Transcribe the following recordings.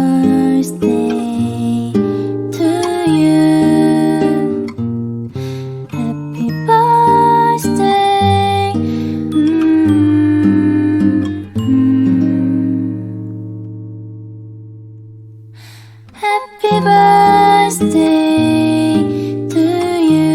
birthday to you. Happy birthday. Happy birthday to you.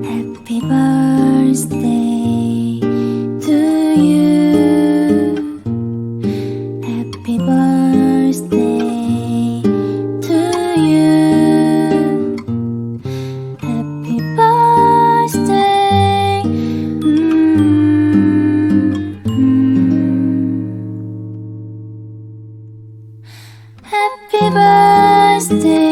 Happy birthday to you. Happy birthday to you. Happy birthday. Happy birthday.